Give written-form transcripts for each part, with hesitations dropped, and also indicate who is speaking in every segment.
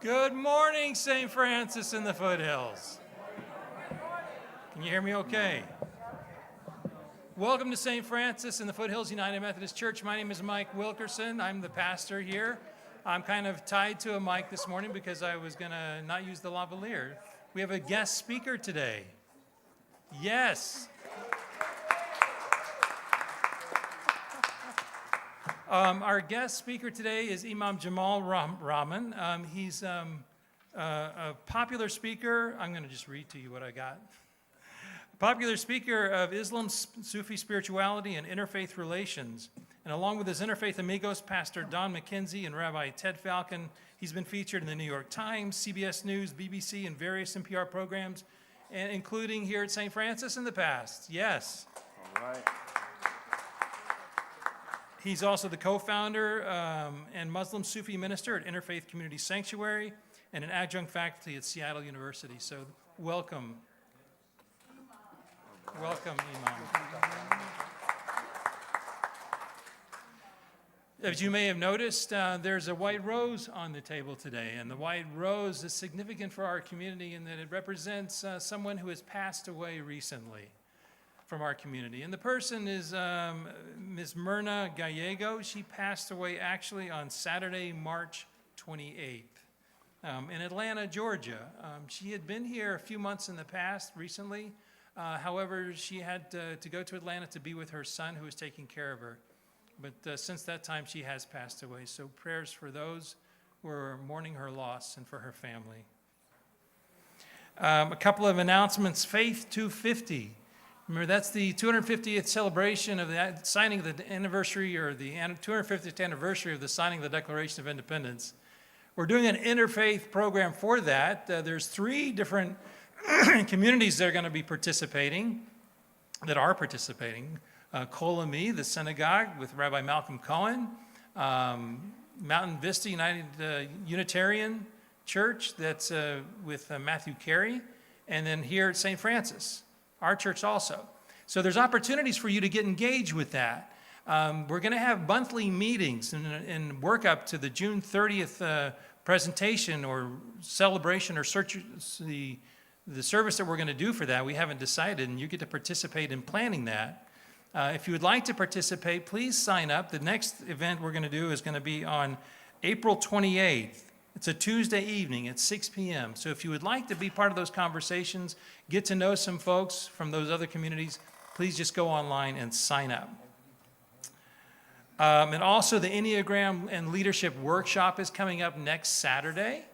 Speaker 1: Good morning, St. Francis in the Foothills. Can you hear me okay? Welcome to St. Francis in the Foothills United Methodist Church. My name is Mike Wilkerson. I'm the pastor here. I'm kind of tied to a mic this morning because I was going to not use the lavalier. We have a guest speaker today. Yes. Our guest speaker today is Imam Jamal Rahman. He's a popular speaker. I'm going to just read to you what I got. Popular speaker of Muslim Sufi spirituality and interfaith relations. And along with his Interfaith Amigos, Pastor Mackenzie and Rabbi Ted Falcon, he's been featured in the New York Times, CBS News, BBC, and various NPR programs, and including here at St. Francis in the past. Yes.
Speaker 2: All right.
Speaker 1: He's also the co-founder and Muslim Sufi minister at Interfaith Community Sanctuary and an adjunct faculty at Seattle University. So welcome. Welcome, Imam. As you may have noticed, there's a white rose on the table today, and the white rose is significant for our community in that it represents someone who has passed away recently from our community. And the person is Ms. Myrna Gallego. She passed away actually on Saturday, March 28th in Atlanta, Georgia. She had been here a few months in the past recently. However, she had to go to Atlanta to be with her son who was taking care of her. But since that time, she has passed away. So prayers for those who are mourning her loss and for her family. A couple of announcements. Faith 250. Remember, that's the 250th celebration of the signing of the anniversary, or the 250th anniversary of the signing of the Declaration of Independence. We're doing an interfaith program for that. There's 3 different communities that are going to be participating, Kolami, the synagogue with Rabbi Malcolm Cohen, Mountain Vista United Unitarian Church, that's with Matthew Carey, and then here at St. Francis, our church also. So there's opportunities for you to get engaged with that. We're going to have monthly meetings and work up to the June 30th presentation or celebration or the service that we're going to do for that. We haven't decided, and you get to participate in planning that. If you would like to participate, please sign up. The next event we're going to do is going to be on April 28th. It's a Tuesday evening at 6 p.m. So if you would like to be part of those conversations, get to know some folks from those other communities, please just go online and sign up. And also the Enneagram and Leadership Workshop is coming up next Saturday.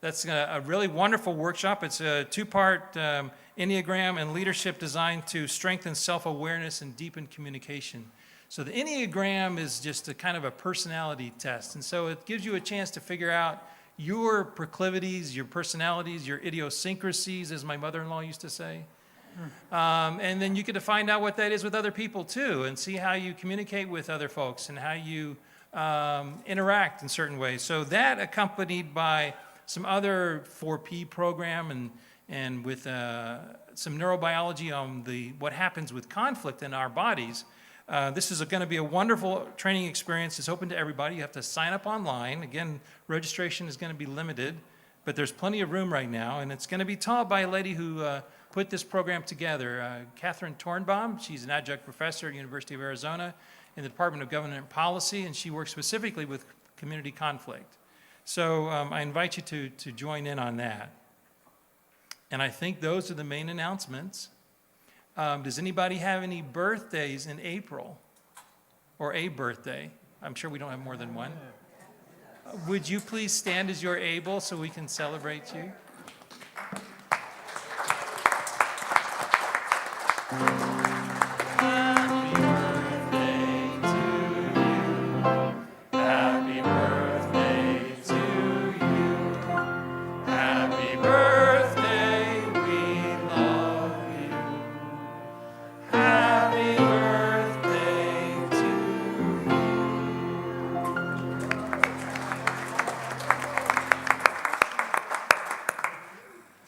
Speaker 1: That's a really wonderful workshop. It's a 2-part Enneagram and leadership designed to strengthen self-awareness and deepen communication. So the Enneagram is just a kind of a personality test. And so it gives you a chance to figure out your proclivities, your personalities, your idiosyncrasies, as my mother-in-law used to say. And then you get to find out what that is with other people too, and see how you communicate with other folks and how you interact in certain ways. So that, accompanied by some other 4P program and with some neurobiology on what happens with conflict in our bodies. This is going to be a wonderful training experience. It's open to everybody. You have to sign up online. Again, registration is going to be limited, but there's plenty of room right now. And it's going to be taught by a lady who put this program together, Catherine Tornbaum. She's an adjunct professor at University of Arizona in the Department of Government Policy, and she works specifically with community conflict. So I invite you to join in on that. And I think those are the main announcements. Does anybody have any birthdays in April or a birthday? I'm sure we don't have more than one. Would you please stand as you're able so we can celebrate you?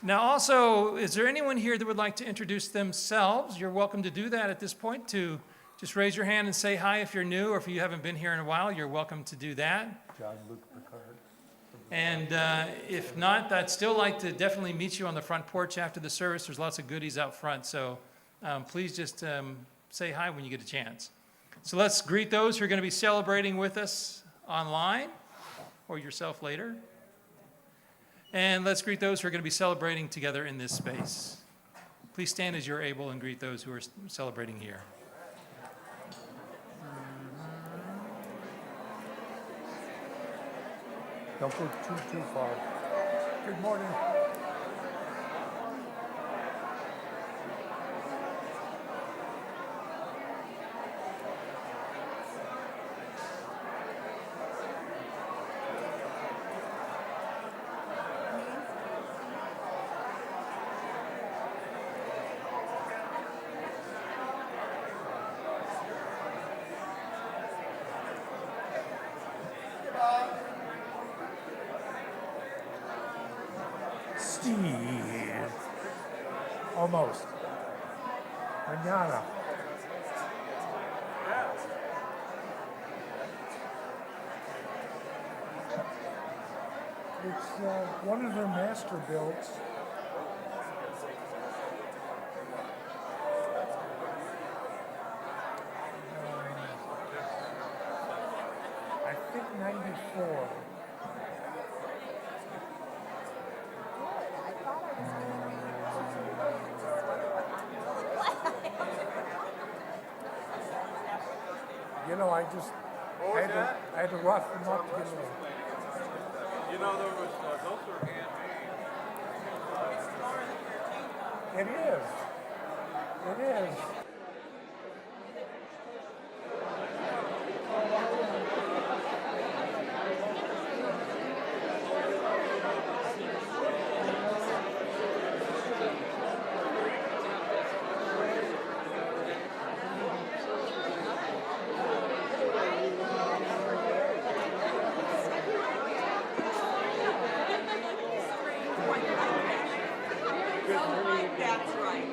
Speaker 1: Now also, is there anyone here that would like to introduce themselves? You're welcome to do that at this point, to just raise your hand and say hi if you're new, or if you haven't been here in a while, you're welcome to do that.
Speaker 2: John Luke Picard from
Speaker 1: And if not, I'd still like to definitely meet you on the front porch after the service. There's lots of goodies out front, so please just say hi when you get a chance. So let's greet those who are going to be celebrating with us online, or yourself later. And let's greet those who are going to be celebrating together in this space. Please stand as you're able and greet those who are celebrating here.
Speaker 2: Don't go too far. Good morning. Steve. Almost. Mañana. It's one of their master builds. I think 94. You know, I had to rough them up to get them.
Speaker 3: You know, those were handmade.
Speaker 2: It is. It is.
Speaker 4: That's right.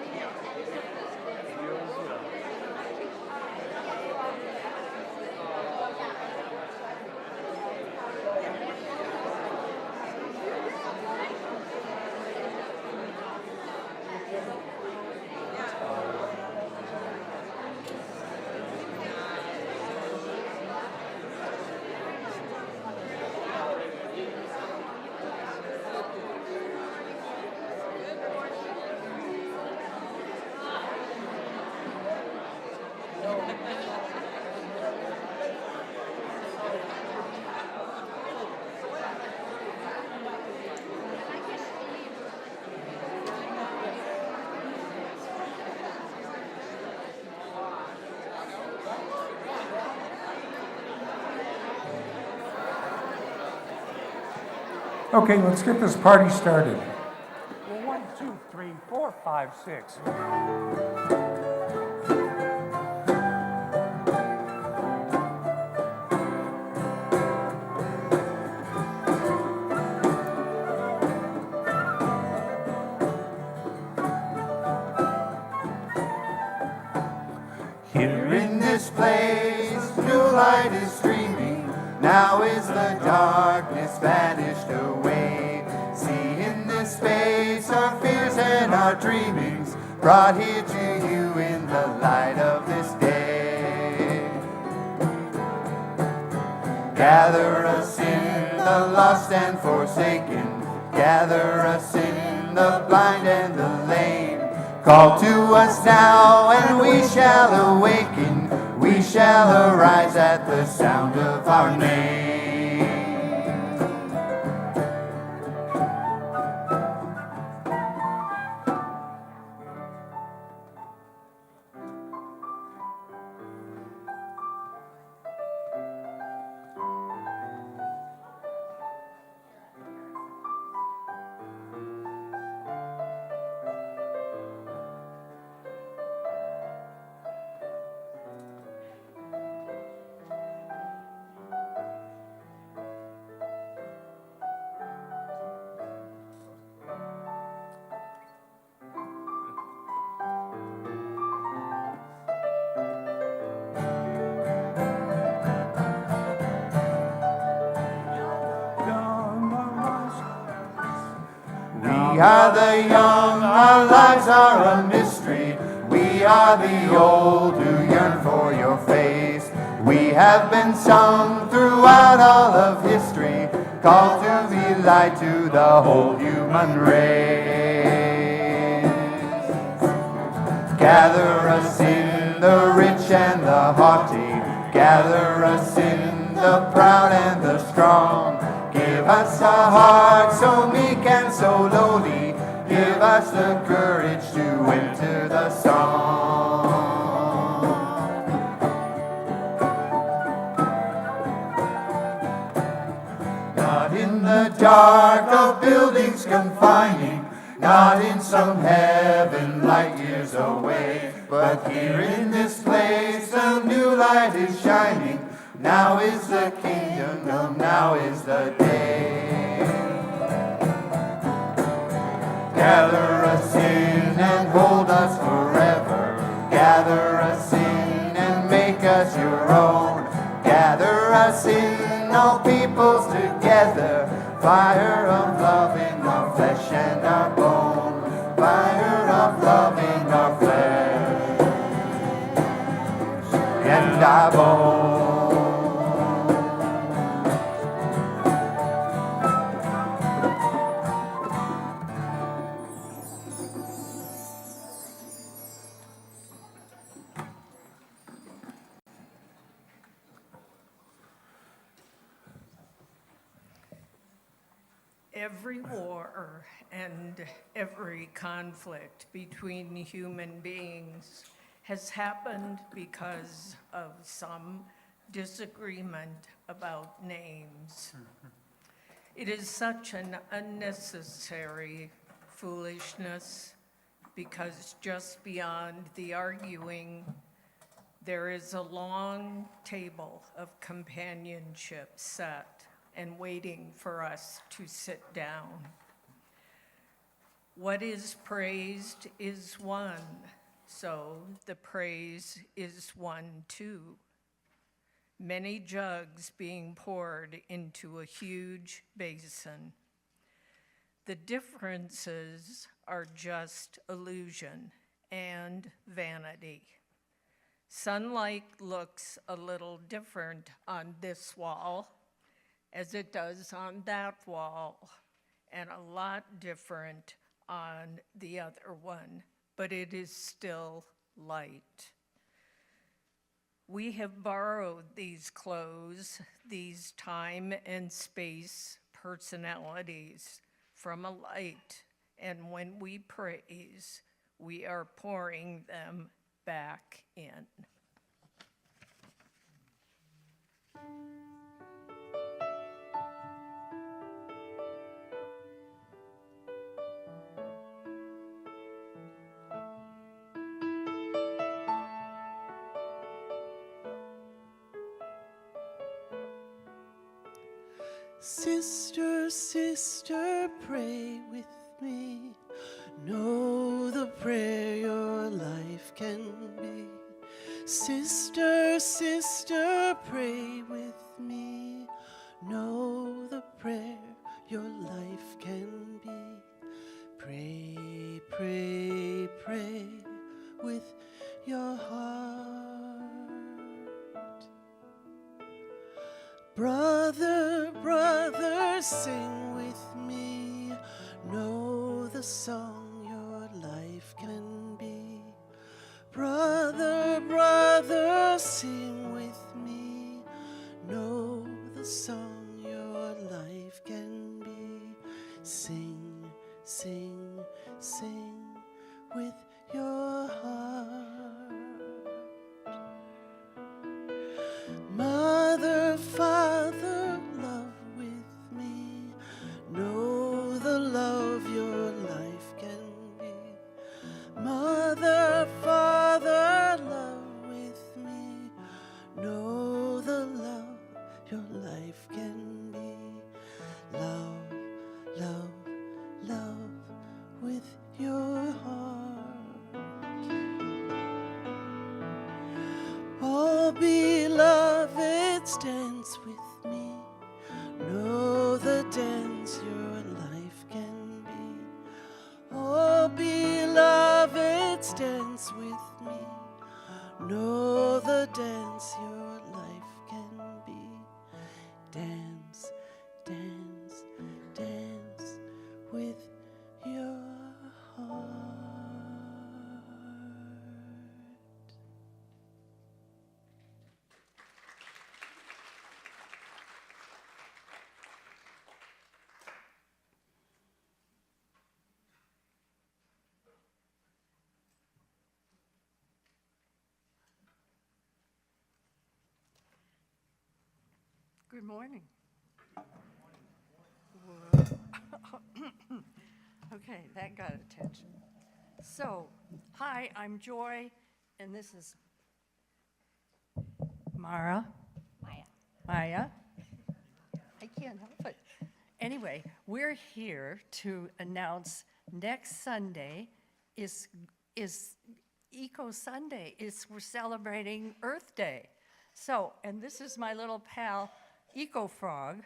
Speaker 2: Okay, let's get this party started. Well, 1, 2, 3, 4, 5, 6.
Speaker 5: Here in this place, new light is streaming. Now is the darkness vanished away. See in this space our fears and our dreamings, brought here to you in the light of this day. Gather us in the lost and forsaken, gather us in the blind and the lame. Call to us now and we shall awaken, we shall arise at the sound of our name. are the young, our lives are a mystery. We are the old who yearn for your face. We have been sung throughout all of history, called to be light to the whole human race. Gather us in the rich and the haughty, gather us in the proud and the strong. Give us a heart so meek and so lowly, give us the courage to enter the song. Not in the dark of buildings confining, not in some heaven light years away, but here in this place a new light is shining. Now is the kingdom, now is the day. Gather us in and hold us forever. Gather us in and make us your own. Gather us in, all peoples together. Fire of love in our flesh and our bone. Fire of love in our flesh and our bone.
Speaker 6: Every war and every conflict between human beings has happened because of some disagreement about names. It is such an unnecessary foolishness because just beyond the arguing, there is a long table of companionship set and waiting for us to sit down. What is praised is one, so the praise is one too. Many jugs being poured into a huge basin. The differences are just illusion and vanity. Sunlight looks a little different on this wall as it does on that wall, and a lot different on the other one, but it is still light. We have borrowed these clothes, these time and space personalities from a light, and when we praise, we are pouring them back in.
Speaker 7: Sister, sister, pray with me. Know the prayer your life can be. Sister, sister, pray with me. Know the prayer your life can be. Pray, pray, pray with your heart. Brother, brother, sing with me. Know the song your life can be. Brother, brother, sing with me. Know the song your life can be. Sing, sing, sing with your heart. Mother, father, love with me. Know the love your life can be. Mother, father, love with me. Know the love your life can be. Love, love, love with your heart. All beloveds, dance with me. Know the dance your life can be. know the dance your life can be. Dance, dance, dance with your heart.
Speaker 8: Good morning. Okay, that got attention. So, hi, I'm Joy, and this is Mara. Maya. I can't help it. Anyway, we're here to announce next Sunday is Eco Sunday. We're celebrating Earth Day. So, and this is my little pal, Eco Frog,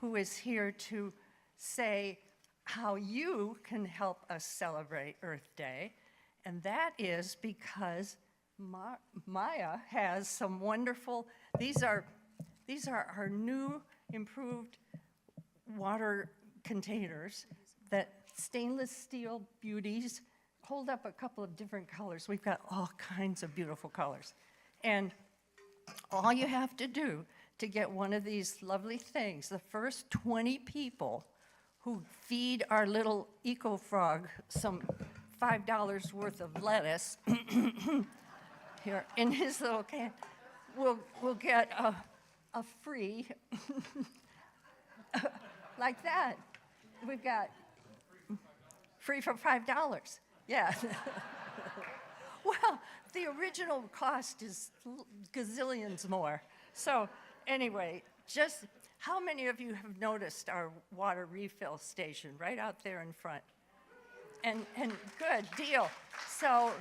Speaker 8: who is here to say how you can help us celebrate Earth Day. And that is because Maya has some wonderful, these are our new improved water containers that stainless steel beauties hold up a couple of different colors. We've got all kinds of beautiful colors. And all you have to do to get one of these lovely things, the first 20 people who feed our little Eco Frog some $5 worth of lettuce here in his little can, will get a free, like that. We've got free for $5. Yeah. Well, the original cost is gazillions more. So anyway, just how many of you have noticed our water refill station right out there in front? And good deal. So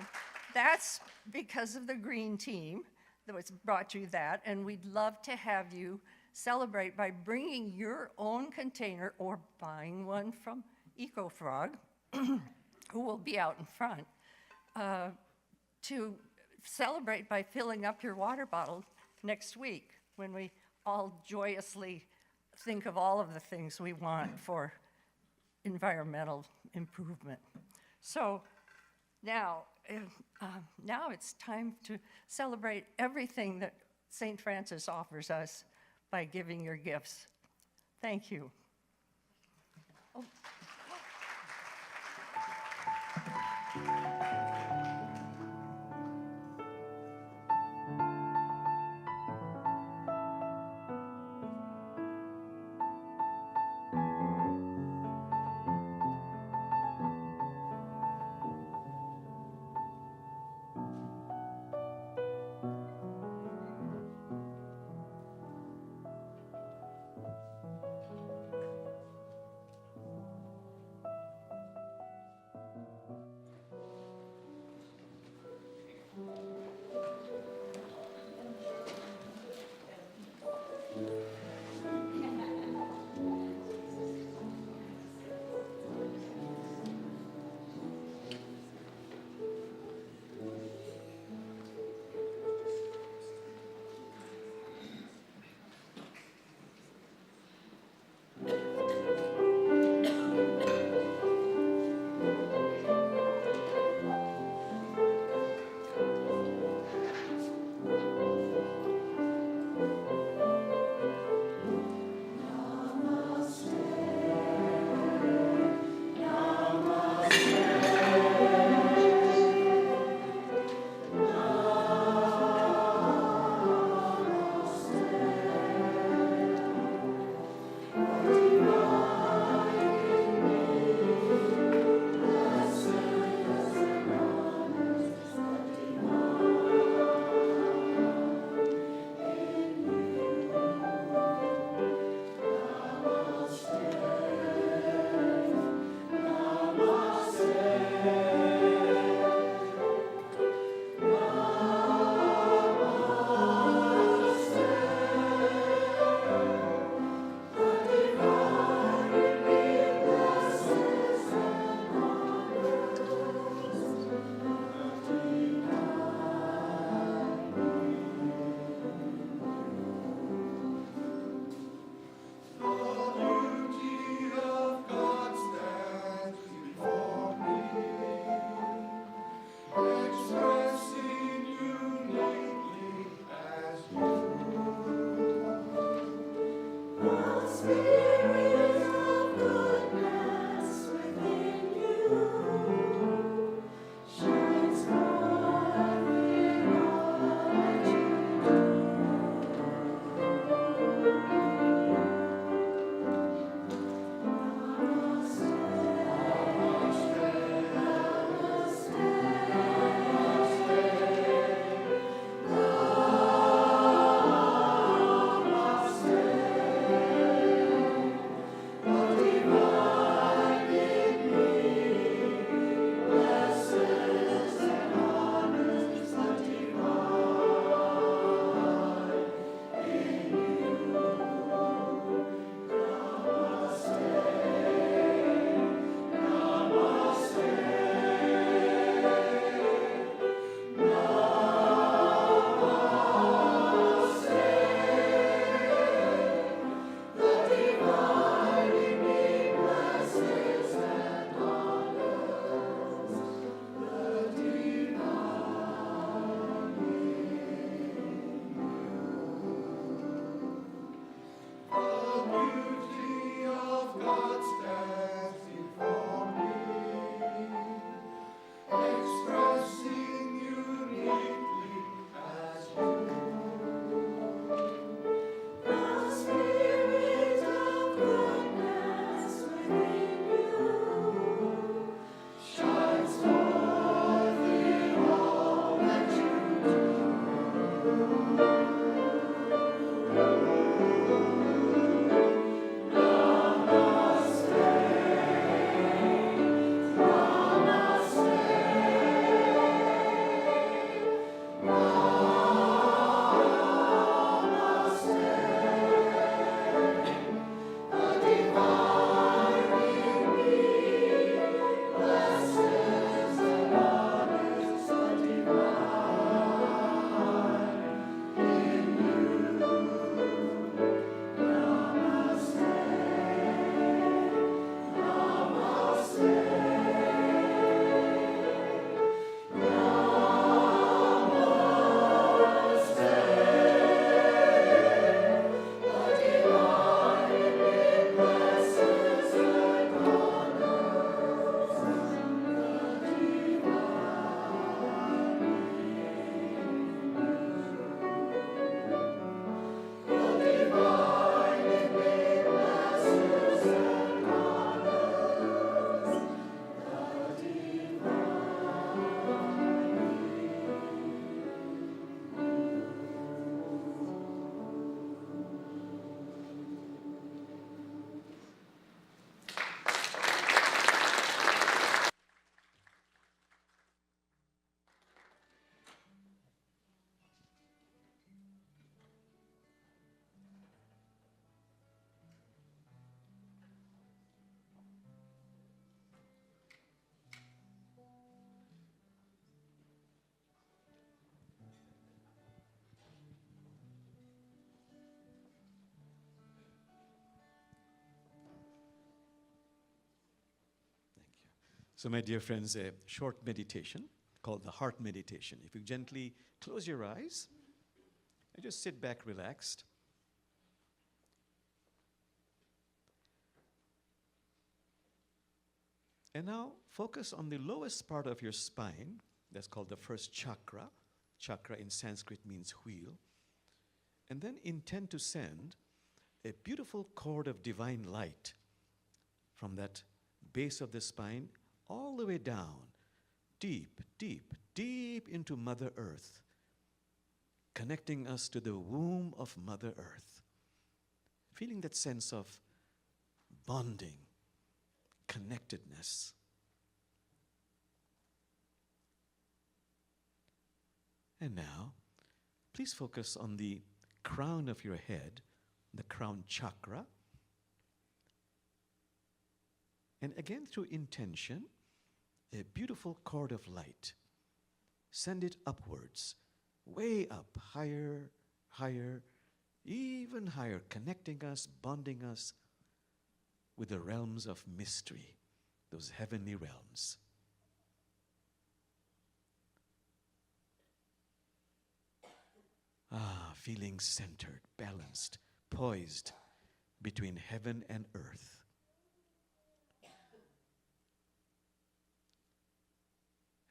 Speaker 8: that's because of the green team that was brought you that, and we'd love to have you celebrate by bringing your own container or buying one from EcoFrog, who will be out in front, to celebrate by filling up your water bottle next week when we all joyously think of all of the things we want for environmental improvement. So now it's time to celebrate everything that St. Francis offers us by giving your gifts. Thank you. Oh.
Speaker 9: So my dear friends, a short meditation called the heart meditation. If you gently close your eyes and just sit back relaxed. And now focus on the lowest part of your spine. That's called the first chakra. Chakra in Sanskrit means wheel. And then intend to send a beautiful cord of divine light from that base of the spine all the way down, deep, deep, deep into Mother Earth, connecting us to the womb of Mother Earth. Feeling that sense of bonding, connectedness. And now, please focus on the crown of your head, the crown chakra. And again, through intention, a beautiful cord of light. Send it upwards, way up, higher, higher, even higher, connecting us, bonding us with the realms of mystery, those heavenly realms. Feeling centered, balanced, poised, between heaven and earth.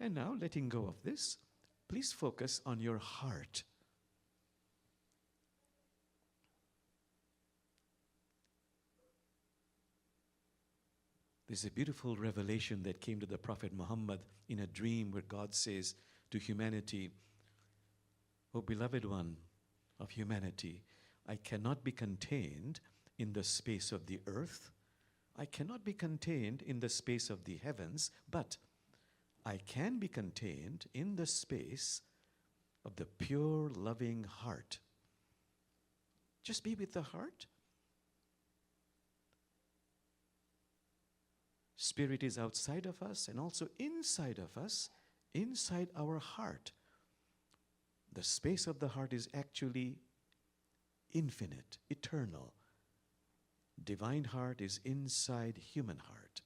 Speaker 9: And now, letting go of this, please focus on your heart. There's a beautiful revelation that came to the Prophet Muhammad in a dream where God says to humanity, "O beloved one of humanity, I cannot be contained in the space of the earth. I cannot be contained in the space of the heavens, but I can be contained in the space of the pure, loving heart." Just be with the heart. Spirit is outside of us and also inside of us, inside our heart. The space of the heart is actually infinite, eternal. Divine heart is inside human heart.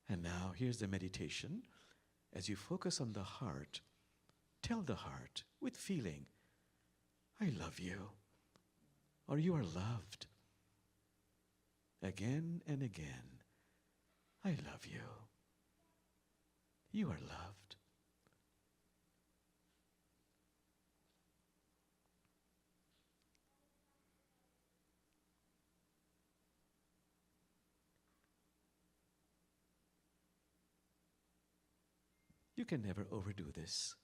Speaker 9: And now here's the meditation. As you focus on the heart, tell the heart with feeling, "I love you," or "You are loved." Again and again, "I love you. You are loved." You can never overdo this.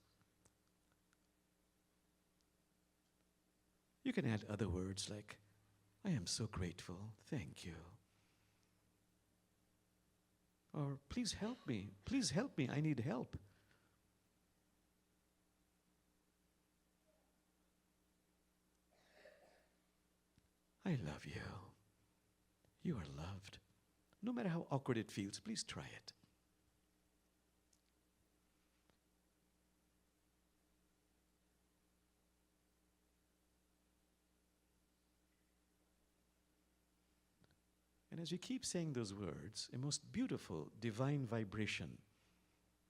Speaker 9: You can add other words like, "I am so grateful, thank you." Or, please help me, I need help." "I love you. You are loved." No matter how awkward it feels, please try it. And as you keep saying those words, a most beautiful divine vibration,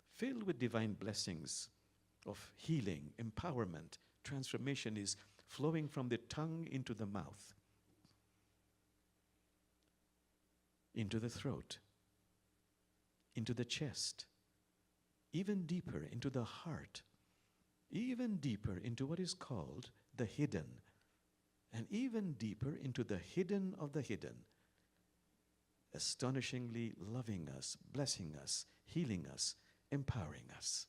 Speaker 9: filled with divine blessings of healing, empowerment, transformation is flowing from the tongue into the mouth, into the throat, into the chest, even deeper into the heart, even deeper into what is called the hidden, and even deeper into the hidden of the hidden, astonishingly loving us, blessing us, healing us, empowering us.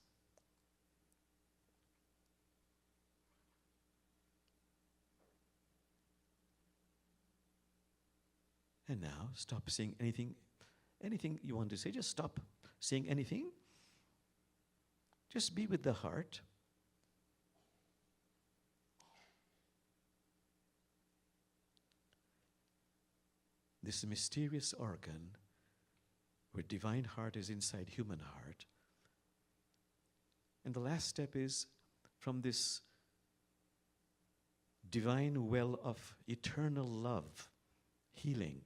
Speaker 9: And now, stop saying anything you want to say. Just stop saying anything. Just be with the heart. This mysterious organ where divine heart is inside human heart. And the last step is from this divine well of eternal love, healing,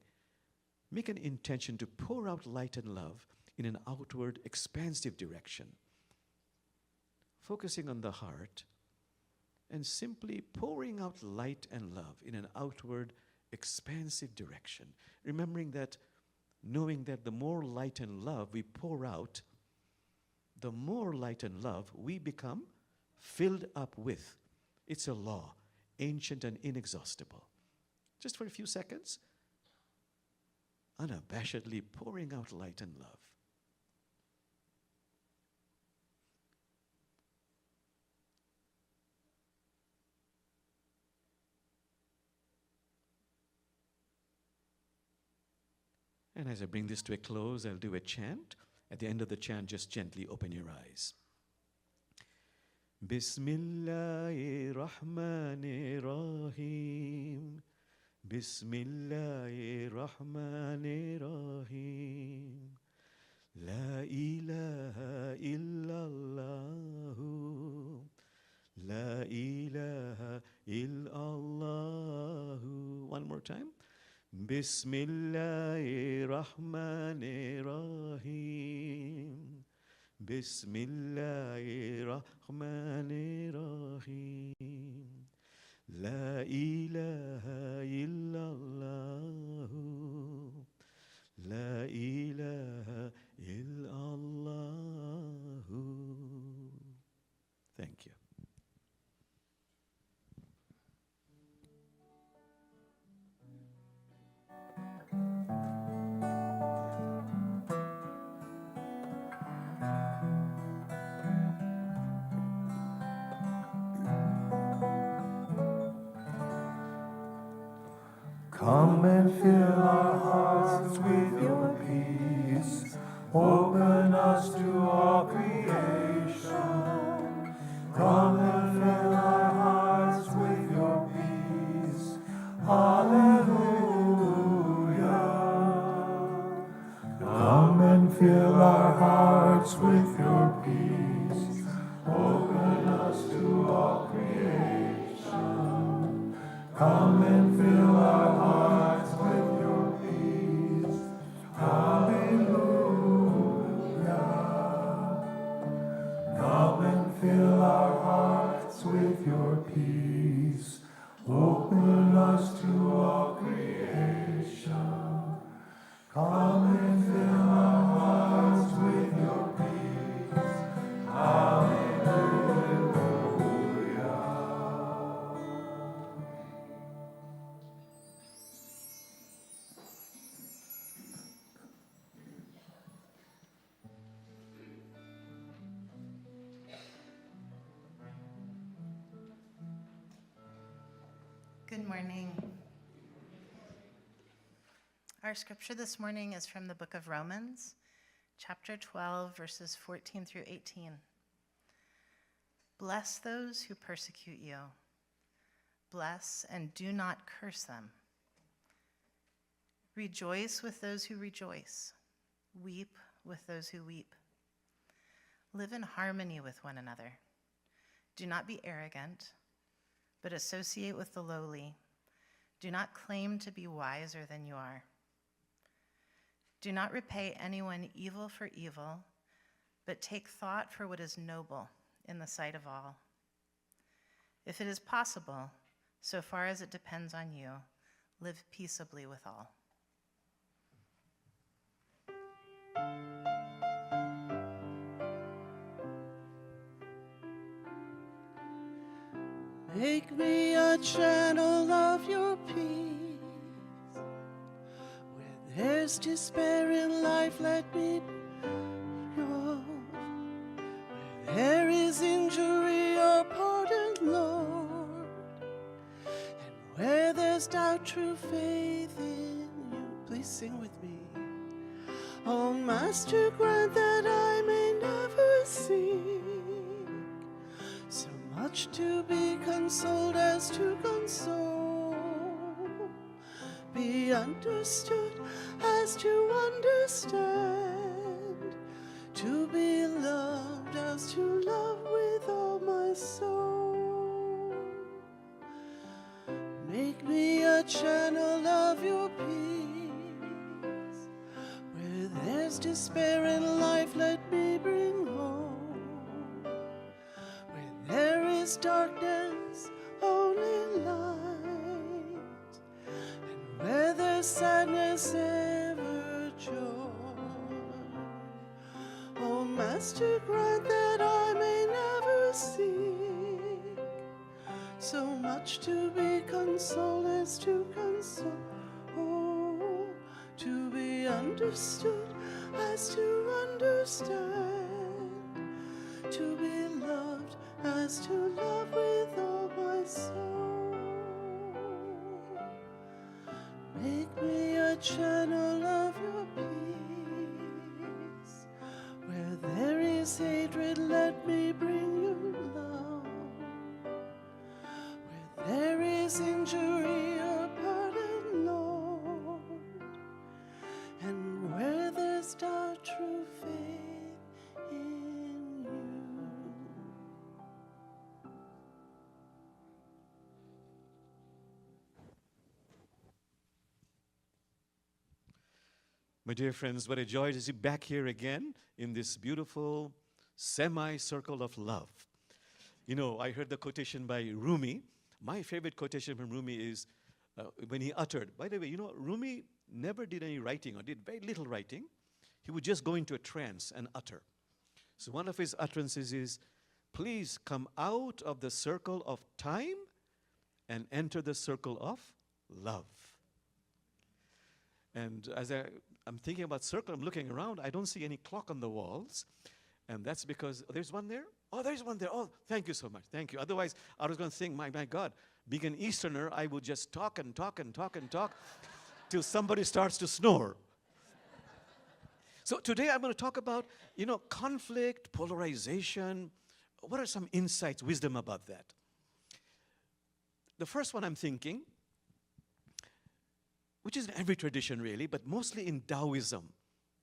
Speaker 9: make an intention to pour out light and love in an outward, expansive direction. Focusing on the heart and simply pouring out light and love in an outward, expansive direction. Remembering that, knowing that the more light and love we pour out, the more light and love we become filled up with. It's a law, ancient and inexhaustible. Just for a few seconds, unabashedly pouring out light and love. And as I bring this to a close, I'll do a chant. At the end of the chant, just gently open your eyes. Bismillahirrahmanirrahim. Bismillahirrahmanirrahim. La ilaha illallah. La ilaha illallah. One more time. Bismillahirrahmanirrahim. Bismillahirrahmanirrahim.
Speaker 5: Come and fill our hearts with your peace. Open us to all creation. Come and fill our hearts with your peace. Hallelujah. Come and fill our hearts with your peace. Open us to all creation. Come and fill our hearts with your peace. Hallelujah. Come and fill our hearts with your peace. Open us to all creation. Come and fill our hearts with your peace. Hallelujah.
Speaker 10: Good morning. Our scripture this morning is from the book of Romans, chapter 12, verses 14 through 18. Bless those who persecute you. Bless and do not curse them. Rejoice with those who rejoice. Weep with those who weep. Live in harmony with one another. Do not be arrogant, but associate with the lowly. Do not claim to be wiser than you are. Do not repay anyone evil for evil, but take thought for what is noble in the sight of all. If it is possible, so far as it depends on you, live peaceably with all.
Speaker 7: Make me a channel of your peace. Where there's despair in life, let me go. Where there is injury or pardon, Lord. And where there's doubt, true faith in you. Please sing with me. Oh, Master, grant that I may never seek so much to be consoled as to console, be understood as to understand, to be loved as to love with all my soul. Make me a channel of your peace. Where there's despair in life, let me bring hope. There is darkness, only light, and where there's sadness, ever joy. Oh, Master, grant that I may never seek so much to be consoled as to console, oh, to be understood as to understand, to be loved as to love with all my soul. Make me a channel of your peace. Where there is hatred, let me bring you love. Where there is injury or pardon, Lord. And where there's doubt, true faith in you.
Speaker 9: My dear friends, what a joy to see you back here again in this beautiful semicircle of love. You know, I heard the quotation by Rumi. My favorite quotation from Rumi is when he uttered. By the way, you know, Rumi never did any writing or did very little writing. He would just go into a trance and utter. So one of his utterances is, please come out of the circle of time and enter the circle of love. And as I'm thinking about circle, I'm looking around, I don't see any clock on the walls. And that's because, there's one there? Oh, there's one there. Oh, thank you so much. Thank you. Otherwise, I was going to think, my God, being an Easterner, I would just talk and talk and talk and talk till somebody starts to snore. So today I'm going to talk about, conflict, polarization. What are some insights, wisdom about that? The first one I'm thinking, which is in every tradition really, but mostly in Taoism.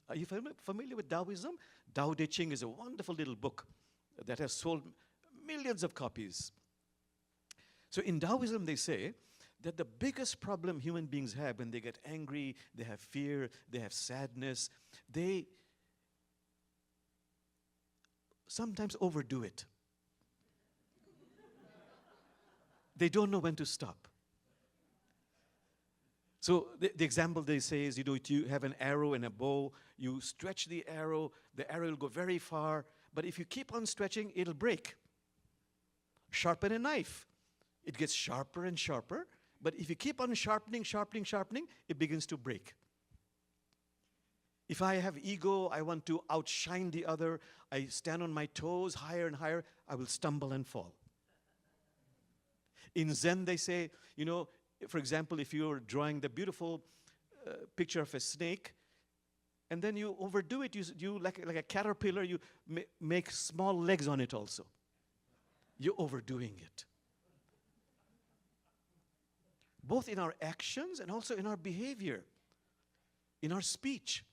Speaker 9: Are you familiar with Taoism? Tao Te Ching is a wonderful little book that has sold millions of copies. So in Taoism, they say that the biggest problem human beings have when they get angry, they have fear, they have sadness, they sometimes overdo it. They don't know when to stop. So the example they say is, you have an arrow and a bow, you stretch the arrow will go very far, but if you keep on stretching, it'll break. Sharpen a knife. It gets sharper and sharper, but if you keep on sharpening, it begins to break. If I have ego, I want to outshine the other, I stand on my toes higher and higher, I will stumble and fall. In Zen, they say, for example, if you're drawing the beautiful picture of a snake, and then you overdo it, you like a caterpillar, you make small legs on it also. You're overdoing it. Both in our actions and also in our behavior, in our speech.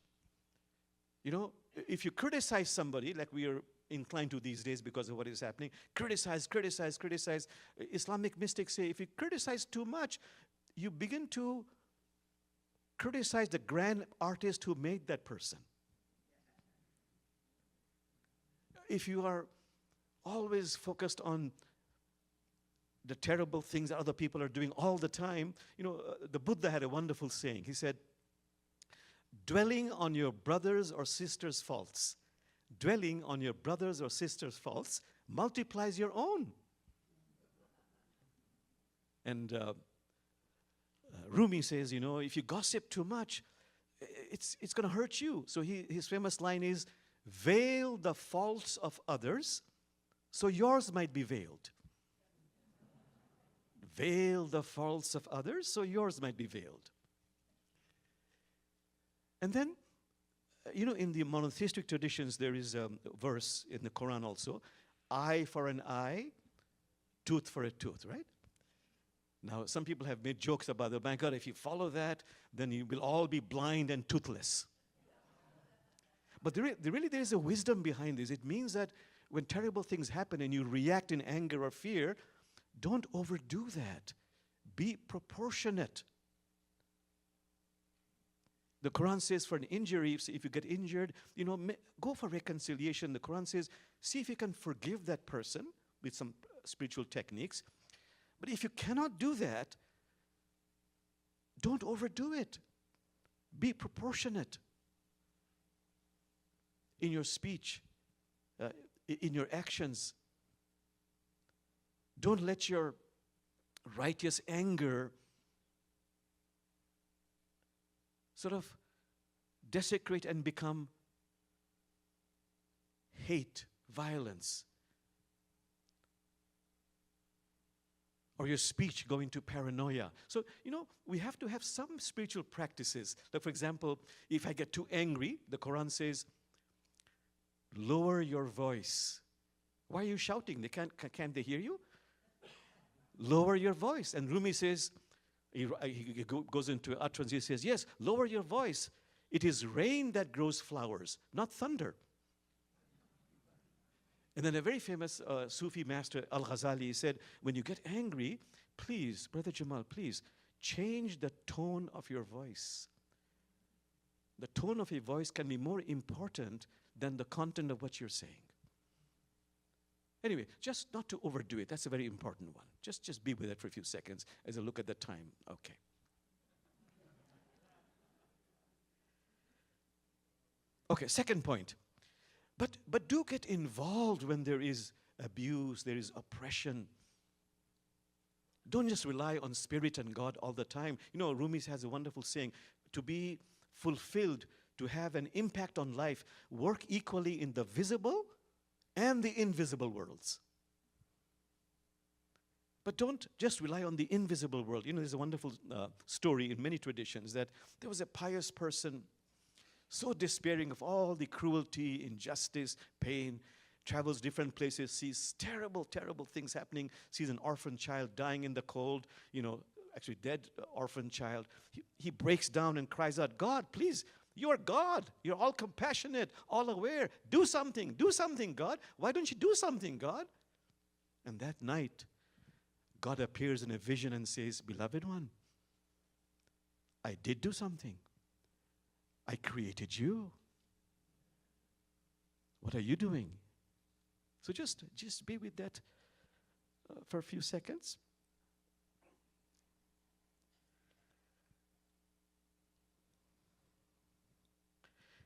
Speaker 9: If you criticize somebody, like we are inclined to these days because of what is happening, criticize. Islamic mystics say if you criticize too much, you begin to criticize the grand artist who made that person. If you are always focused on the terrible things that other people are doing all the time, the Buddha had a wonderful saying. He said, dwelling on your brother's or sister's faults, multiplies your own. And Rumi says, if you gossip too much, it's going to hurt you. So his famous line is, veil the faults of others so yours might be veiled. Veil the faults of others so yours might be veiled. And then, in the monotheistic traditions, there is a verse in the Quran also, eye for an eye, tooth for a tooth, right? Now, some people have made jokes about it. My God, if you follow that, then you will all be blind and toothless. But there is a wisdom behind this. It means that when terrible things happen and you react in anger or fear, don't overdo that. Be proportionate. The Quran says for an injury, if you get injured, go for reconciliation. The Quran says, see if you can forgive that person with some spiritual techniques. But if you cannot do that, don't overdo it. Be proportionate in your speech, in your actions. Don't let your righteous anger sort of desecrate and become hate, violence. Or your speech go into paranoia. So, we have to have some spiritual practices. Like, for example, if I get too angry, the Quran says, lower your voice. Why are you shouting? Can't they hear you? Lower your voice. And Rumi says, he goes into utterance, he says, yes, lower your voice. It is rain that grows flowers, not thunder. And then a very famous Sufi master, Al-Ghazali, said, when you get angry, please, Brother Jamal, please, change the tone of your voice. The tone of your voice can be more important than the content of what you're saying. Anyway, just not to overdo it. That's a very important one. Just be with it for a few seconds as I look at the time. Okay. Okay, second point. But do get involved when there is abuse, there is oppression. Don't just rely on Spirit and God all the time. Rumi has a wonderful saying, to be fulfilled, to have an impact on life, work equally in the visible and the invisible worlds. But don't just rely on the invisible world. You know, there's a wonderful story in many traditions that there was a pious person so despairing of all the cruelty, injustice, pain, travels different places, sees terrible, terrible things happening, sees an orphan child dying in the cold, actually dead orphan child. He breaks down and cries out, God, please, you are God. You're all compassionate, all aware. Do something, God. Why don't you do something, God? And that night, God appears in a vision and says, beloved one, I did do something. I created you. What are you doing? So just be with that for a few seconds.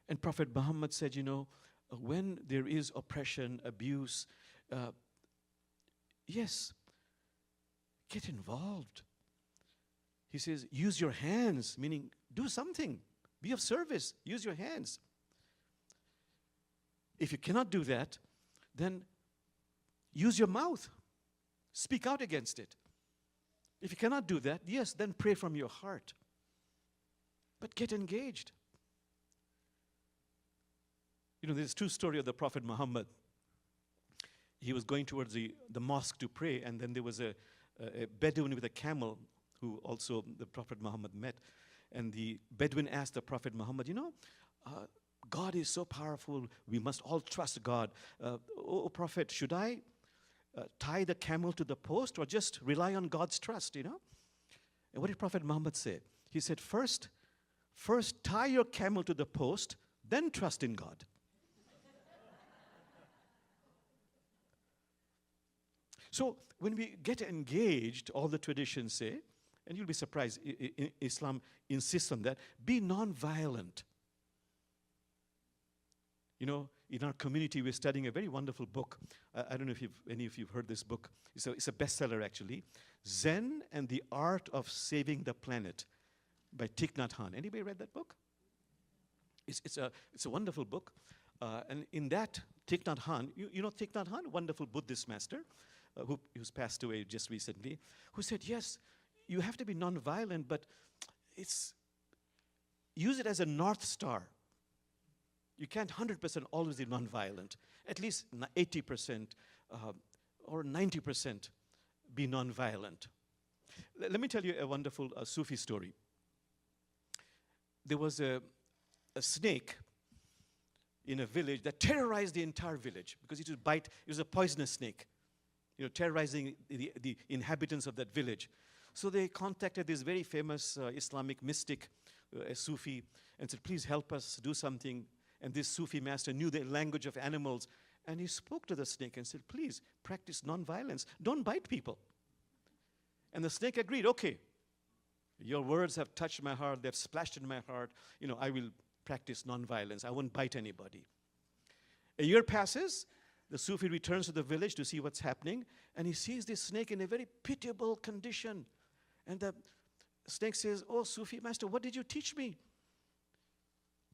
Speaker 9: And Prophet Muhammad said, when there is oppression, abuse, yes, get involved. He says, use your hands, meaning do something. Be of service. Use your hands. If you cannot do that, then use your mouth. Speak out against it. If you cannot do that, yes, then pray from your heart. But get engaged. There's a true story of the Prophet Muhammad. He was going towards the mosque to pray, and then there was a Bedouin with a camel who also the Prophet Muhammad met. And the Bedouin asked the Prophet Muhammad, God is so powerful, we must all trust God. O Prophet, should I tie the camel to the post or just rely on God's trust, And what did Prophet Muhammad say? He said, first tie your camel to the post, then trust in God. So when we get engaged, all the traditions say, and you'll be surprised, Islam insists on that, be non-violent. In our community, we're studying a very wonderful book. I don't know if any of you have heard this book. It's a bestseller, actually. Zen and the Art of Saving the Planet by Thich Nhat Hanh. Anybody read that book? It's a wonderful book. And in that, Thich Nhat Hanh, you know Thich Nhat Hanh, wonderful Buddhist master, who's passed away just recently, who said, yes, you have to be non-violent, but use it as a North Star. You can't 100% always be non-violent. At least 80% or 90% be non-violent. Let me tell you a wonderful Sufi story. There was a snake in a village that terrorized the entire village because it would bite. It was a poisonous snake, terrorizing the inhabitants of that village. So they contacted this very famous Islamic mystic, a Sufi, and said, please help us do something. And this Sufi master knew the language of animals. And he spoke to the snake and said, please practice nonviolence. Don't bite people. And the snake agreed, okay, your words have touched my heart. They've splashed in my heart. I will practice nonviolence. I won't bite anybody. A year passes. The Sufi returns to the village to see what's happening. And he sees this snake in a very pitiable condition. And the snake says, oh, Sufi master, what did you teach me?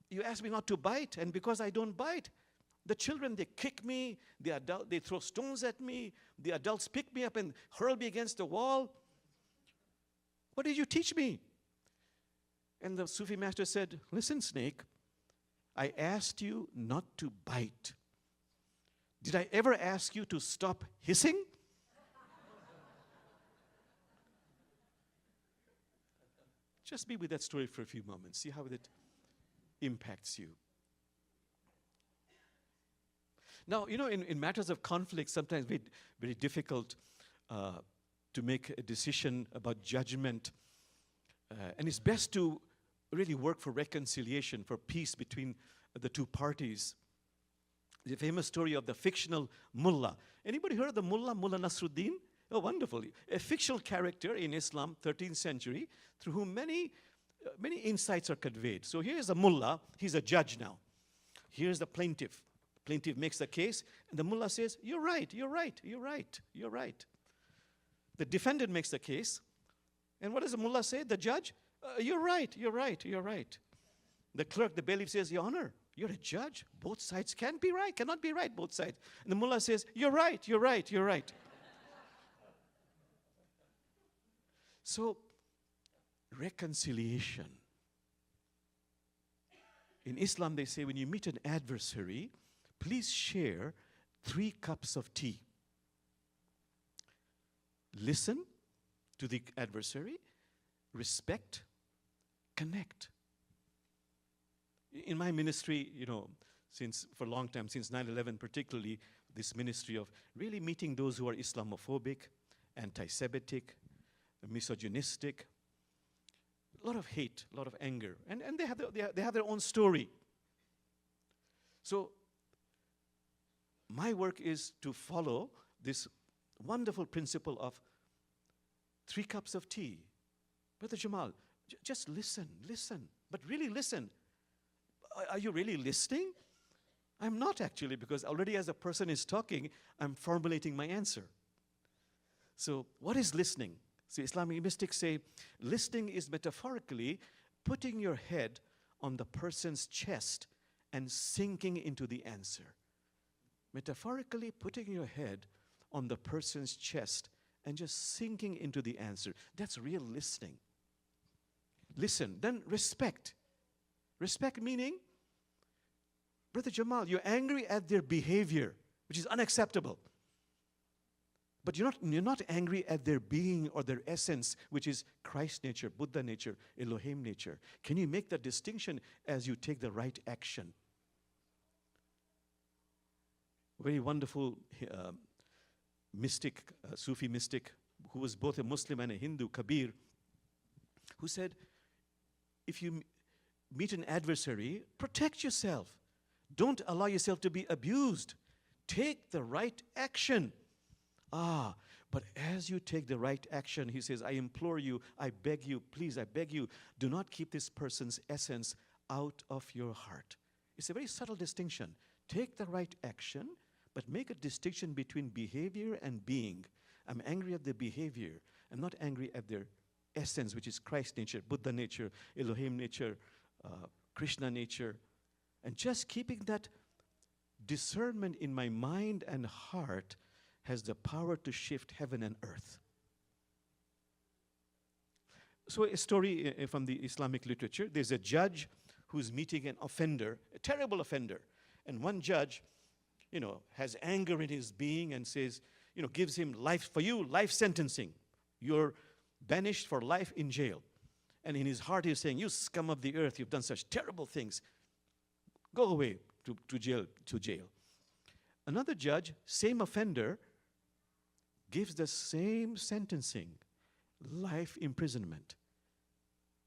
Speaker 9: You asked me not to bite, and because I don't bite, the children, they kick me, they throw stones at me, the adults pick me up and hurl me against the wall. What did you teach me? And the Sufi master said, listen, snake, I asked you not to bite. Did I ever ask you to stop hissing? Just be with that story for a few moments. See how it impacts you. Now, in matters of conflict, sometimes very, very difficult to make a decision about judgment. And it's best to really work for reconciliation, for peace between the two parties. The famous story of the fictional mullah. Anybody heard of the mullah, Mullah Nasruddin? Oh, wonderful. A fictional character in Islam, 13th century, through whom many insights are conveyed. So here's a mullah. He's a judge now. Here's the plaintiff. Plaintiff makes the case, and the mullah says, you're right, you're right, you're right, you're right. The defendant makes the case, and what does the mullah say? The judge, you're right, you're right, you're right. The clerk, the bailiff says, Your Honor, you're a judge. Both sides can't be right, cannot be right, both sides. And the mullah says, you're right, you're right, you're right. So, reconciliation. In Islam, they say when you meet an adversary, please share 3 cups of tea. Listen to the adversary, respect, connect. In my ministry, for a long time, since 9/11 particularly, this ministry of really meeting those who are Islamophobic, anti-Semitic, misogynistic, a lot of hate, a lot of anger, and they have their own story. So my work is to follow this wonderful principle of 3 cups of tea. Brother Jamal, just listen, but really listen. Are you really listening? I'm not actually, because already as a person is talking, I'm formulating my answer. So what is listening? So Islamic mystics say, listening is metaphorically putting your head on the person's chest and sinking into the answer. Metaphorically putting your head on the person's chest and just sinking into the answer. That's real listening. Listen, then respect. Respect meaning, Brother Jamal, you're angry at their behavior, which is unacceptable. But you're not angry at their being or their essence, which is Christ nature, Buddha nature, Elohim nature. Can you make that distinction as you take the right action? Very wonderful mystic, Sufi mystic, who was both a Muslim and a Hindu, Kabir, who said, if you meet an adversary, protect yourself. Don't allow yourself to be abused. Take the right action. But as you take the right action, he says, I implore you, I beg you, please, I beg you, do not keep this person's essence out of your heart. It's a very subtle distinction. Take the right action, but make a distinction between behavior and being. I'm angry at the behavior. I'm not angry at their essence, which is Christ nature, Buddha nature, Elohim nature, Krishna nature. And just keeping that discernment in my mind and heart has the power to shift heaven and earth. So a story from the Islamic literature, there's a judge who's meeting an offender, a terrible offender. And one judge, has anger in his being and says, gives him life sentencing. You're banished for life in jail. And in his heart he's saying, you scum of the earth, you've done such terrible things. Go away to jail. Another judge, same offender, gives the same sentencing, life imprisonment,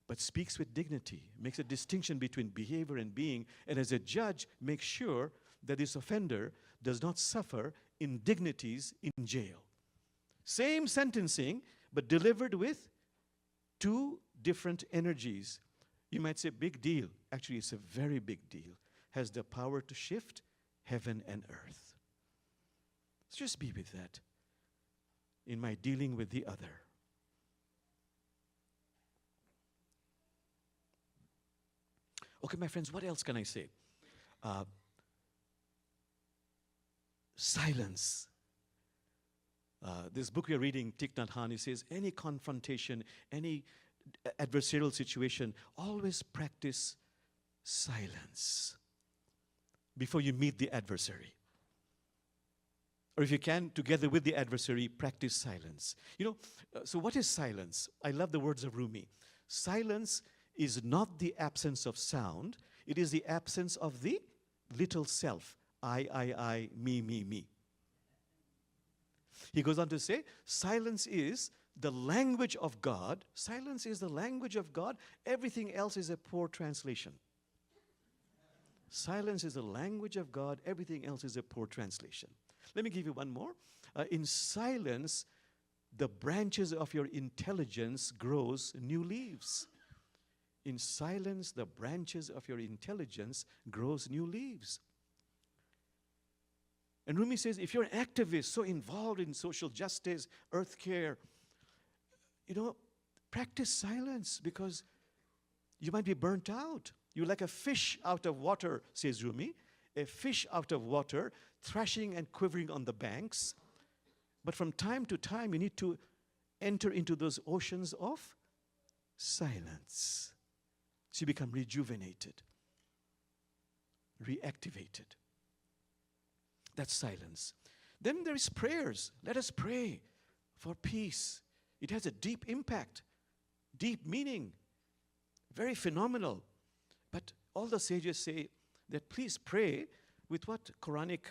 Speaker 9: but speaks with dignity, makes a distinction between behavior and being, and as a judge makes sure that this offender does not suffer indignities in jail. Same sentencing, but delivered with 2 different energies. You might say, big deal. Actually, it's a very big deal. Has the power to shift heaven and earth. Let's just be with that in my dealing with the other. Okay, my friends, what else can I say? Silence. This book we are reading, Thich Nhat Hanh, he says, any confrontation, any adversarial situation, always practice silence before you meet the adversary. Or if you can, together with the adversary, practice silence. So what is silence? I love the words of Rumi. Silence is not the absence of sound. It is the absence of the little self. I, me, me. He goes on to say, silence is the language of God. Silence is the language of God. Everything else is a poor translation. Silence is the language of God. Everything else is a poor translation. Let me give you one more. In silence, the branches of your intelligence grows new leaves. In silence, the branches of your intelligence grows new leaves. And Rumi says, if you're an activist, so involved in social justice, earth care, practice silence because you might be burnt out. You're like a fish out of water, says Rumi, a fish out of water, thrashing and quivering on the banks. But from time to time, you need to enter into those oceans of silence. So you become rejuvenated, reactivated. That's silence. Then there is prayers. Let us pray for peace. It has a deep impact, deep meaning, very phenomenal. But all the sages say that please pray with what Quranic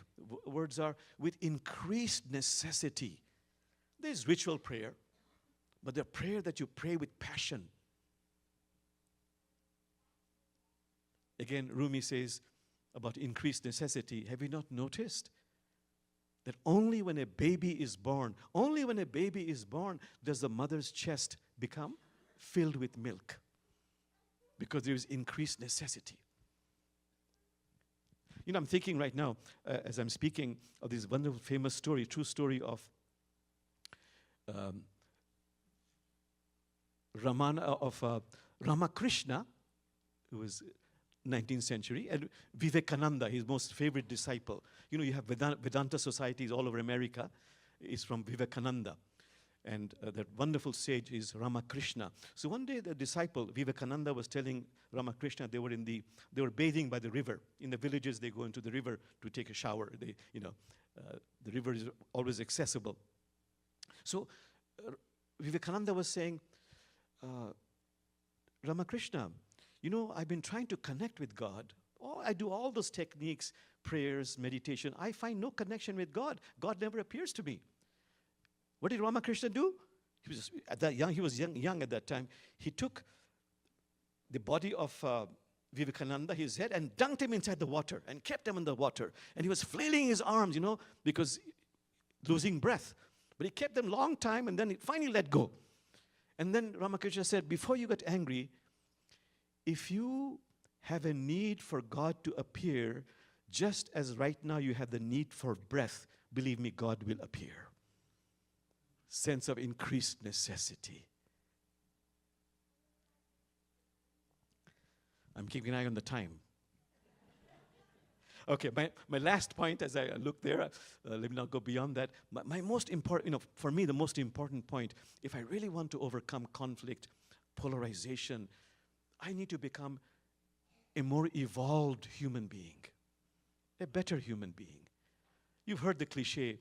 Speaker 9: words are, with increased necessity. There's ritual prayer, but the prayer that you pray with passion. Again, Rumi says about increased necessity, have you not noticed that only when a baby is born, does the mother's chest become filled with milk? Because there is increased necessity. You know, I'm thinking right now, as I'm speaking, of this wonderful, famous story, true story of Ramakrishna, who was 19th century, and Vivekananda, his most favorite disciple. You know, you have Vedanta societies all over America. It's from Vivekananda. And that wonderful sage is Ramakrishna. So one day the disciple, Vivekananda, was telling Ramakrishna they were bathing by the river. In the villages, they go into the river to take a shower. The river is always accessible. So Vivekananda was saying, Ramakrishna, you know, I've been trying to connect with God. I do all those techniques, prayers, meditation. I find no connection with God. God never appears to me. What did Ramakrishna do? He was young at that time. He took the body of Vivekananda, his head, and dunked him inside the water and kept him in the water. And he was flailing his arms, you know, because losing breath. But he kept them a long time, and then he finally let go. And then Ramakrishna said, before you get angry, if you have a need for God to appear, just as right now you have the need for breath, believe me, God will appear. Sense of increased necessity. I'm keeping an eye on the time. Okay, my last point as I look there, let me not go beyond that. My most important, for me, the most important point, if I really want to overcome conflict, polarization, I need to become a more evolved human being, a better human being. You've heard the cliche,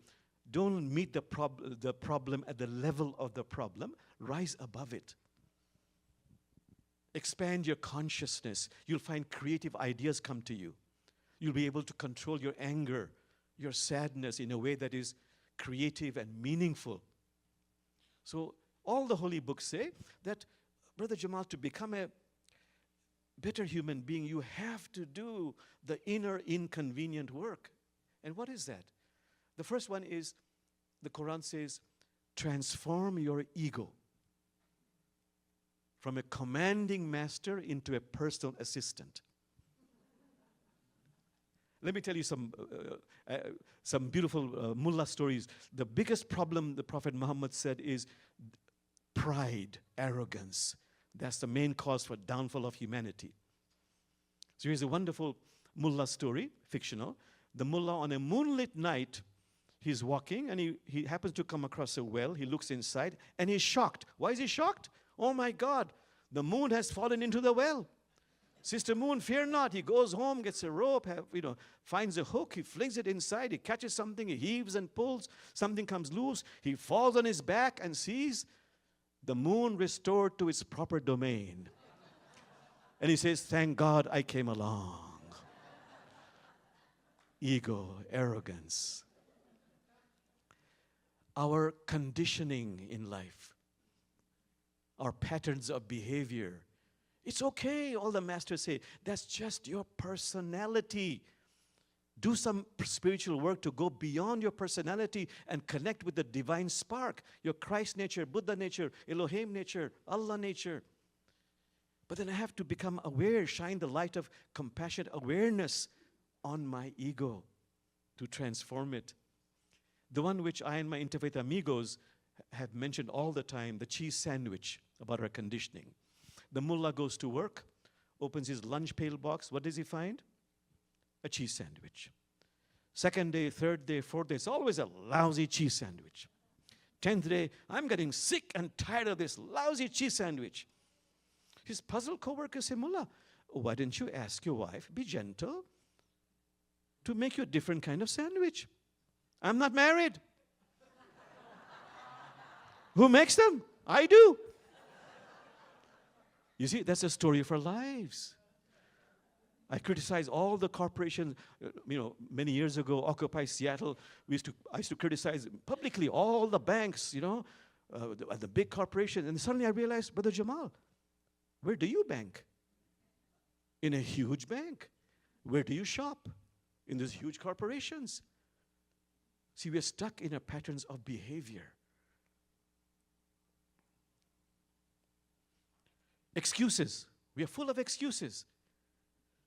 Speaker 9: don't meet the problem at the level of the problem, rise above it. Expand your consciousness. You'll find creative ideas come to you. You'll be able to control your anger, your sadness in a way that is creative and meaningful. So all the holy books say that, Brother Jamal, to become a better human being, you have to do the inner inconvenient work. And what is that? The first one is, the Quran says, transform your ego from a commanding master into a personal assistant. Let me tell you some beautiful mullah stories. The biggest problem the Prophet Muhammad said is pride, arrogance. That's the main cause for downfall of humanity. So here's a wonderful mullah story, fictional. The mullah on a moonlit night, he's walking and he happens to come across a well. He looks inside and he's shocked. Why is he shocked? Oh my God, the moon has fallen into the well. Sister Moon, fear not. He goes home, gets a rope, finds a hook, he flings it inside, he catches something, he heaves and pulls, something comes loose, he falls on his back and sees the moon restored to its proper domain. And he says, thank God I came along. Ego, arrogance. Our conditioning in life, our patterns of behavior. It's okay, all the masters say, that's just your personality. Do some spiritual work to go beyond your personality and connect with the divine spark, your Christ nature, Buddha nature, Elohim nature, Allah nature. But then I have to become aware, shine the light of compassionate awareness on my ego to transform it. The one which I and my Interfaith Amigos have mentioned all the time, the cheese sandwich, about our conditioning. The mullah goes to work, opens his lunch pail box. What does he find? A cheese sandwich. Second day, third day, fourth day, it's always a lousy cheese sandwich. 10th day, I'm getting sick and tired of this lousy cheese sandwich. His puzzled co-workers say, Mullah, why didn't you ask your wife, be gentle, to make you a different kind of sandwich? I'm not married. Who makes them? I do. You see, that's the story of our lives. I criticize all the corporations, many years ago, Occupy Seattle, I used to criticize publicly all the banks, the big corporations. And suddenly I realized, Brother Jamal, where do you bank? In a huge bank. Where do you shop? In those huge corporations. See, we're stuck in a patterns of behavior. Excuses. We are full of excuses.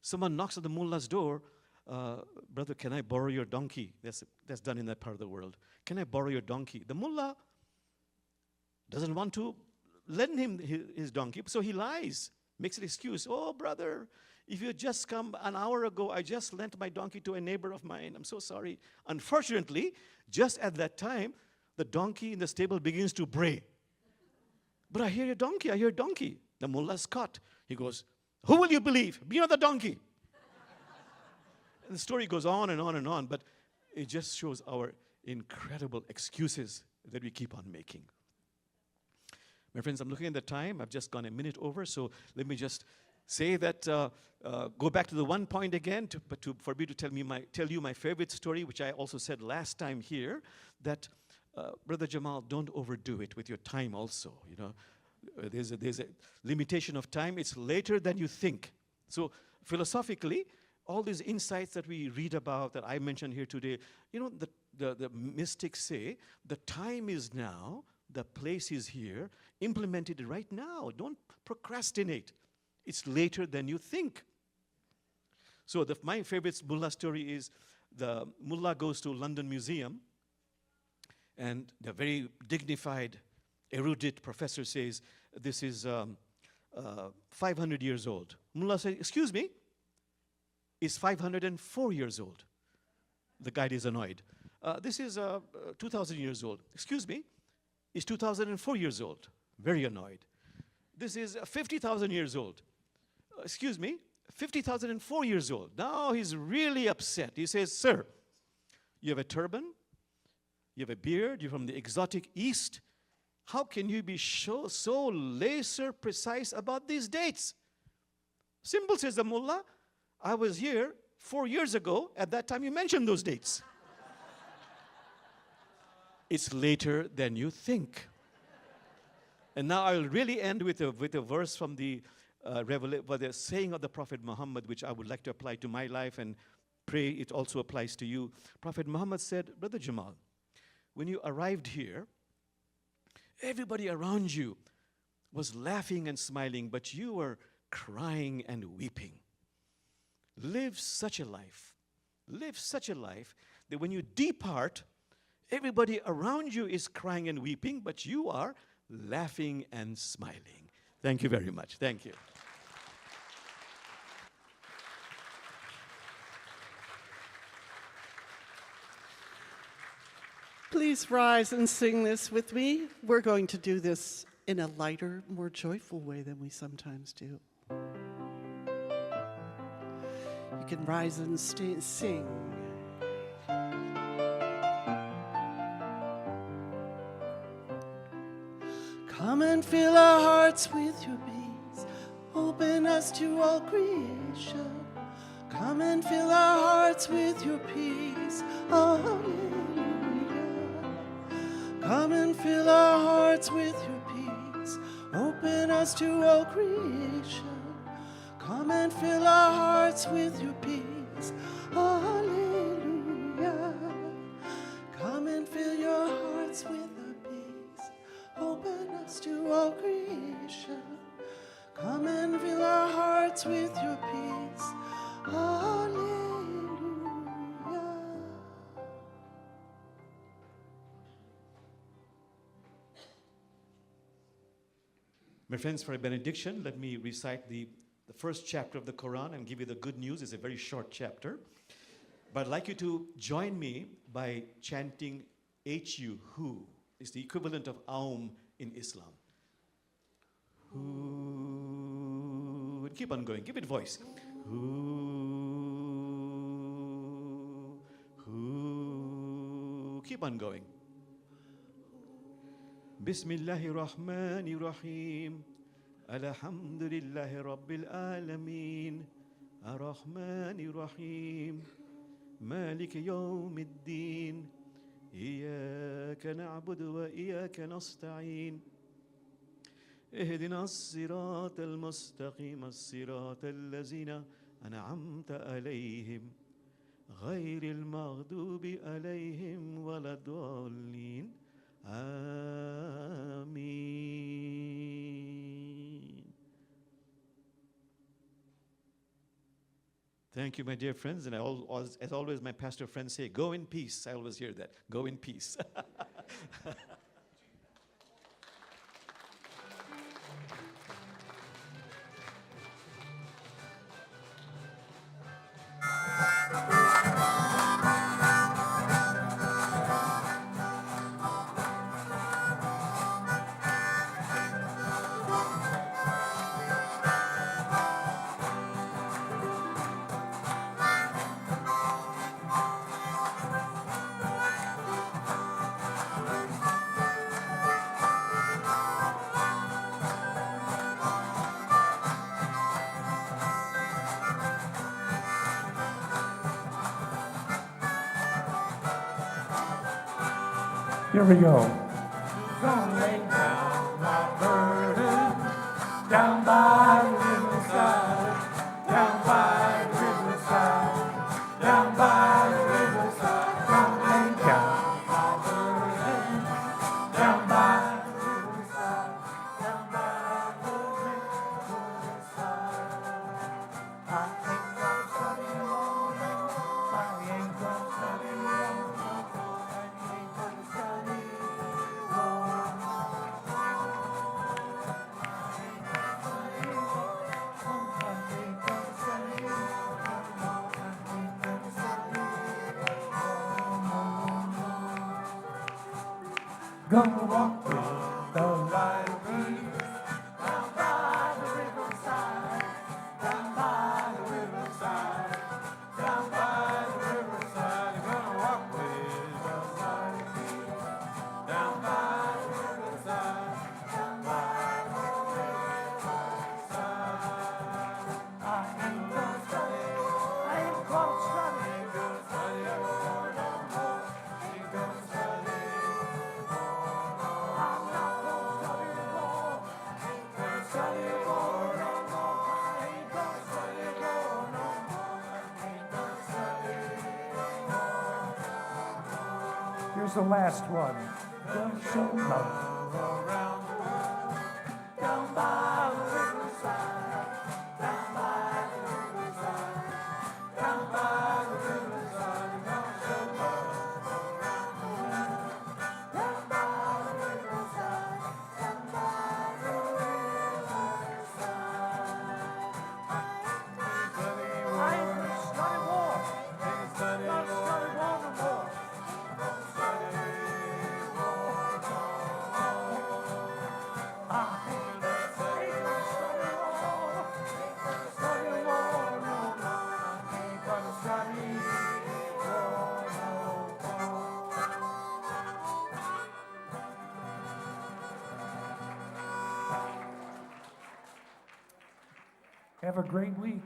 Speaker 9: Someone knocks at the mullah's door, brother, can I borrow your donkey? That's done in that part of the world. Can I borrow your donkey? The mullah doesn't want to lend him his donkey, so he lies, makes an excuse. Oh, brother, if you had just come an hour ago, I just lent my donkey to a neighbor of mine. I'm so sorry. Unfortunately, just at that time, the donkey in the stable begins to bray. But I hear a donkey, I hear a donkey. The mullah's caught. He goes, who will you believe? Me or the donkey? And the story goes on and on and on, but it just shows our incredible excuses that we keep on making. My friends, I'm looking at the time. I've just gone a minute over, so let me just say that, go back to the one point again, for me to tell you my favorite story, which I also said last time here, that, Brother Jamal, don't overdo it with your time also, There's a limitation of time. It's later than you think. So philosophically, all these insights that we read about, that I mentioned here today, the mystics say, the time is now, the place is here, implement it right now. Don't procrastinate. It's later than you think. So my favorite mullah story is the mullah goes to London Museum, and the very dignified, erudite professor says, this is 500 years old. Mullah says, excuse me, it's 504 years old. The guide is annoyed. This is 2,000 years old. Excuse me, it's 2,004 years old. Very annoyed. This is 50,000 years old. Excuse me, 50,004 years old. Now he's really upset. He says, sir, you have a turban, you have a beard, you're from the exotic East. How can you be so laser precise about these dates? Simple, says the mullah. I was here 4 years ago. At that time, you mentioned those dates. It's later than you think. And now I will really end with a verse from the saying of the Prophet Muhammad, which I would like to apply to my life and pray it also applies to you. Prophet Muhammad said, Brother Jamal, when you arrived here, everybody around you was laughing and smiling, but you were crying and weeping. Live such a life that when you depart, everybody around you is crying and weeping, but you are laughing and smiling. Thank you very much. Thank you.
Speaker 7: Please rise and sing this with me. We're going to do this in a lighter, more joyful way than we sometimes do. You can rise and sing. Come and fill our hearts with your peace. Open us to all creation. Come and fill our hearts with your peace. Hallelujah. Come and fill our hearts with your peace. Open us to all creation. Come and fill our hearts with your peace. Hallelujah. Come and fill your hearts with the peace. Open us to all creation. Come and fill our hearts with your peace. Hallelujah.
Speaker 9: My friends, for a benediction, let me recite the first chapter of the Quran and give you the good news. It's a very short chapter. But I'd like you to join me by chanting Hu, who. It's the equivalent of Aum in Islam. Who. And keep on going. Give it voice. Who. Keep on going. Bismillahir Rahmanir Rahim. Alhamdulillahi Rabbil Alameen. Ar-Rahmanir Rahim. مالك يوم الدين إياك نعبد وإياك نستعين اهدنا الصراط المستقيم الصراط الذين أنعمت عليهم غير المغضوب عليهم ولا الضالين آمين. Thank you, my dear friends. And as always, my pastor friends say, go in peace. I always hear that. Go in peace.
Speaker 2: Here we go. Gonna lay down my burden down by the riverside, down by the riverside, down by the riverside. Gonna lay down my burden down by the riverside, down by the riverside. I ain't gonna study alone, I ain't gonna study alone. Gonna walk with the light of peace down by the riverside, down by the riverside, down by the riverside. Gonna walk with the light of peace down by the riverside, down by the riverside. I ain't gonna study, I ain't gonna study, ain't gonna study more no more, ain't gonna study. Here's the last one. Don't show love around the world. Down by the riverside, down by the riverside, down by the riverside. Don't show love around the world. Down by the riverside, down by the riverside. I ain't gonna study war. Ain't study war no more. Have a great week.